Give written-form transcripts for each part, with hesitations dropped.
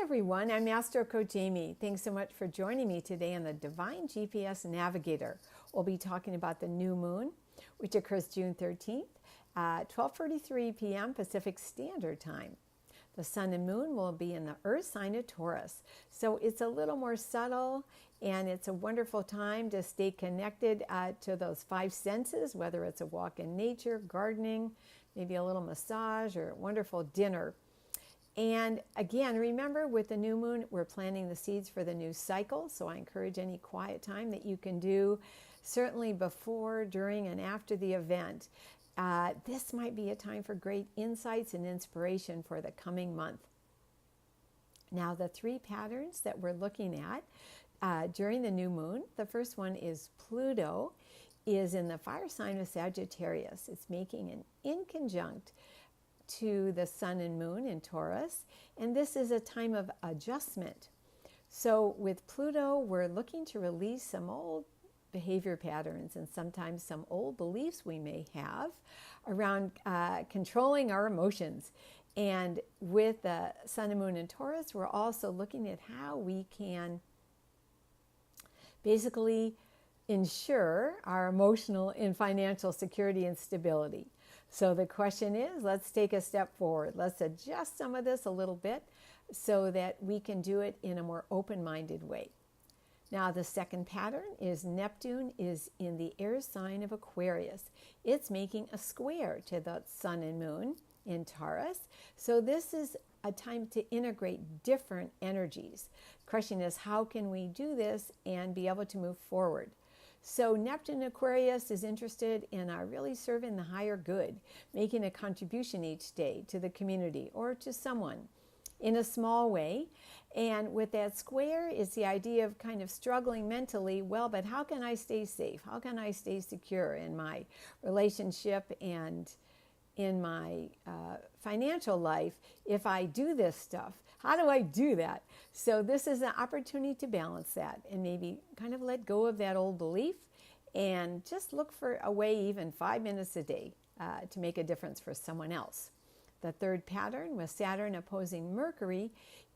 everyone, I'm Astro Coach Amy. Thanks so much for joining me today on the Divine GPS Navigator. We'll be talking about the new moon, which occurs June 13th at 12:43 p.m. Pacific Standard Time. The sun and moon will be in the earth sign of Taurus. So it's a little more subtle, and it's a wonderful time to stay connected to those five senses, whether it's a walk in nature, gardening, maybe a little massage, or a wonderful dinner. And again, remember, with the new moon, we're planting the seeds for the new cycle. So I encourage any quiet time that you can do, certainly before, during, and after the event. This might be a time for great insights and inspiration for the coming month. Now, the three patterns that we're looking at during the new moon, the first one is Pluto is in the fire sign of Sagittarius. It's making an inconjunct to the sun and moon in Taurus, and this is a time of adjustment. So with Pluto, we're looking to release some old behavior patterns and sometimes some old beliefs we may have around controlling our emotions. And with the sun and moon in Taurus, we're also looking at how we can basically ensure our emotional and financial security and stability. So the question is, let's take a step forward. Let's adjust some of this a little bit so that we can do it in a more open-minded way. Now, the second pattern is Neptune is in the air sign of Aquarius. It's making a square to the sun and moon in Taurus. So this is a time to integrate different energies. The question is, how can we do this and be able to move forward? So Neptune Aquarius is interested in really serving the higher good, making a contribution each day to the community or to someone in a small way. And with that square is the idea of kind of struggling mentally, well, but how can I stay safe? How can I stay secure in my relationship and in my financial life if I do this stuff? How do I do that? So this is an opportunity to balance that and maybe kind of let go of that old belief and just look for a way, even 5 minutes a day, to make a difference for someone else. The third pattern with Saturn opposing Mercury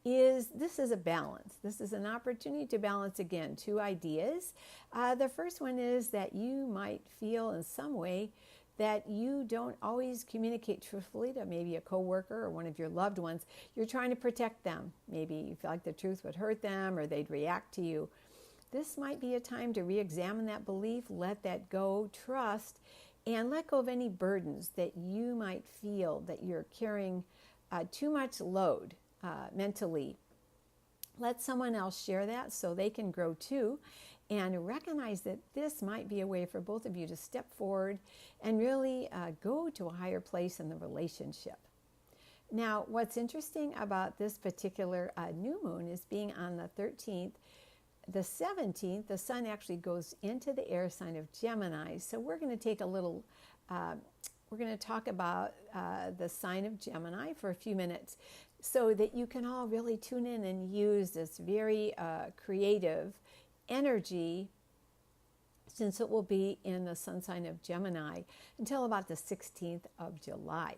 is a balance. This is an opportunity to balance, again, two ideas. The first one is that you might feel in some way that you don't always communicate truthfully to maybe a coworker or one of your loved ones. You're trying to protect them. Maybe you feel like the truth would hurt them or they'd react to you. This might be a time to re-examine that belief, let that go, trust, and let go of any burdens that you might feel that you're carrying too much load mentally. Let someone else share that so they can grow too, and recognize that this might be a way for both of you to step forward and really go to a higher place in the relationship. Now, what's interesting about this particular new moon is being on the 13th. The 17th, the sun actually goes into the air sign of Gemini. So we're going to take we're going to talk about the sign of Gemini for a few minutes so that you can all really tune in and use this very creative energy, since it will be in the sun sign of Gemini until about the 16th of July.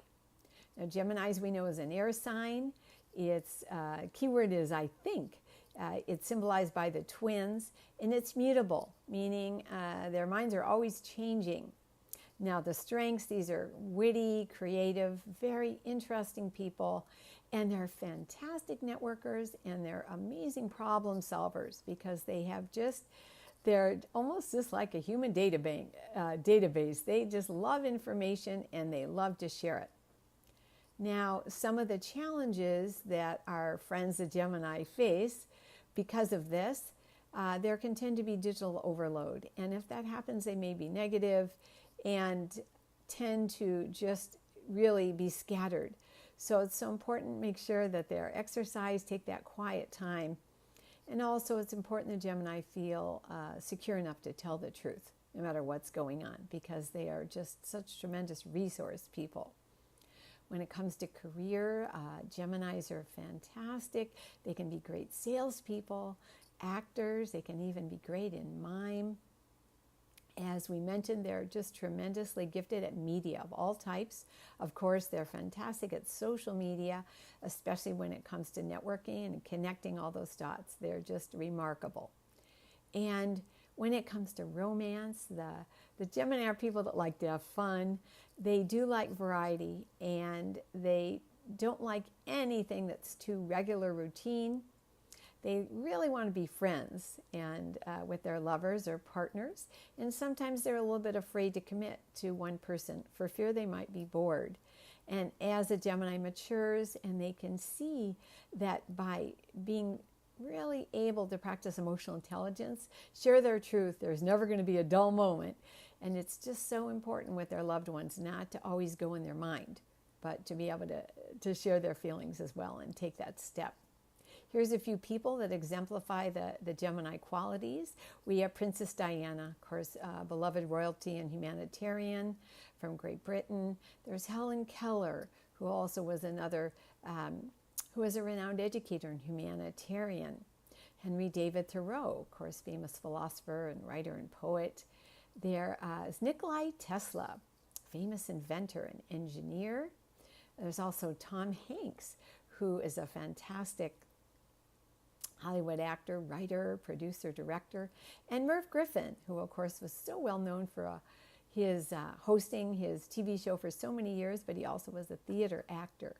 Now, Gemini, as we know, is an air sign. Its keyword is I think. It's symbolized by the twins, and it's mutable, meaning their minds are always changing. Now, the strengths, these are witty, creative, very interesting people, and they're fantastic networkers, and they're amazing problem solvers because they're almost just like a human database. They just love information, and they love to share it. Now, some of the challenges that our friends at Gemini face because of this, there can tend to be digital overload. And if that happens, they may be negative and tend to just really be scattered. So it's so important to make sure that they're exercise, take that quiet time. And also it's important that Gemini feel secure enough to tell the truth, no matter what's going on, because they are just such tremendous resource people. When it comes to career, Geminis are fantastic. They can be great salespeople, actors. They can even be great in mime. As we mentioned, they're just tremendously gifted at media of all types. Of course, they're fantastic at social media, especially when it comes to networking and connecting all those dots. They're just remarkable. And when it comes to romance, the Gemini are people that like to have fun. They do like variety, and they don't like anything that's too regular routine. They really want to be friends and with their lovers or partners, and sometimes they're a little bit afraid to commit to one person for fear they might be bored. And as a Gemini matures and they can see that by being really able to practice emotional intelligence, share their truth, there's never going to be a dull moment. And it's just so important with their loved ones not to always go in their mind, but to be able to share their feelings as well and take that step. Here's a few people that exemplify the Gemini qualities. We have Princess Diana, of course, beloved royalty and humanitarian from Great Britain. There's Helen Keller, who also was another, who was a renowned educator and humanitarian. Henry David Thoreau, of course, famous philosopher and writer and poet. There is Nikola Tesla, famous inventor and engineer. There's also Tom Hanks, who is a fantastic Hollywood actor, writer, producer, director, and Merv Griffin, who of course was so well known for his hosting his TV show for so many years, but he also was a theater actor.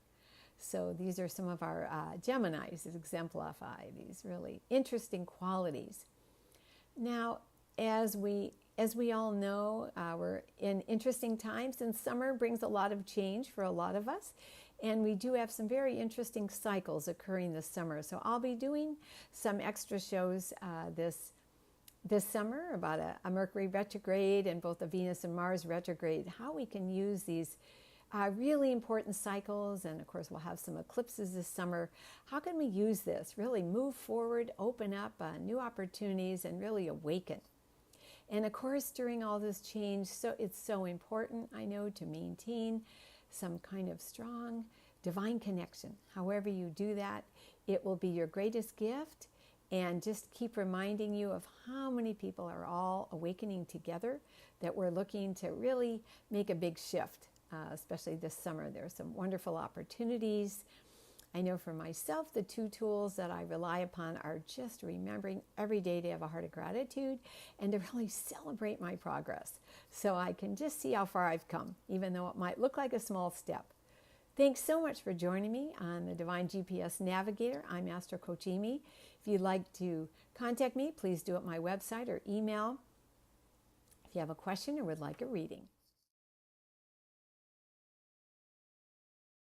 So these are some of our Geminis that exemplify these really interesting qualities. Now, as we all know, we're in interesting times, and summer brings a lot of change for a lot of us. And we do have some very interesting cycles occurring this summer. So I'll be doing some extra shows this summer about a Mercury retrograde and both a Venus and Mars retrograde, how we can use these really important cycles. And of course, we'll have some eclipses this summer. How can we use this? Really move forward, open up new opportunities, and really awaken. And of course, during all this change, so it's so important, I know, to maintain some kind of strong divine connection. However you do that, it will be your greatest gift, and just keep reminding you of how many people are all awakening together, that we're looking to really make a big shift, especially this summer. There are some wonderful opportunities. I know for myself, the two tools that I rely upon are just remembering every day to have a heart of gratitude and to really celebrate my progress, so I can just see how far I've come, even though it might look like a small step. Thanks so much for joining me on the Divine GPS Navigator. I'm Astro Coach Amy. If you'd like to contact me, please do it at my website or email if you have a question or would like a reading.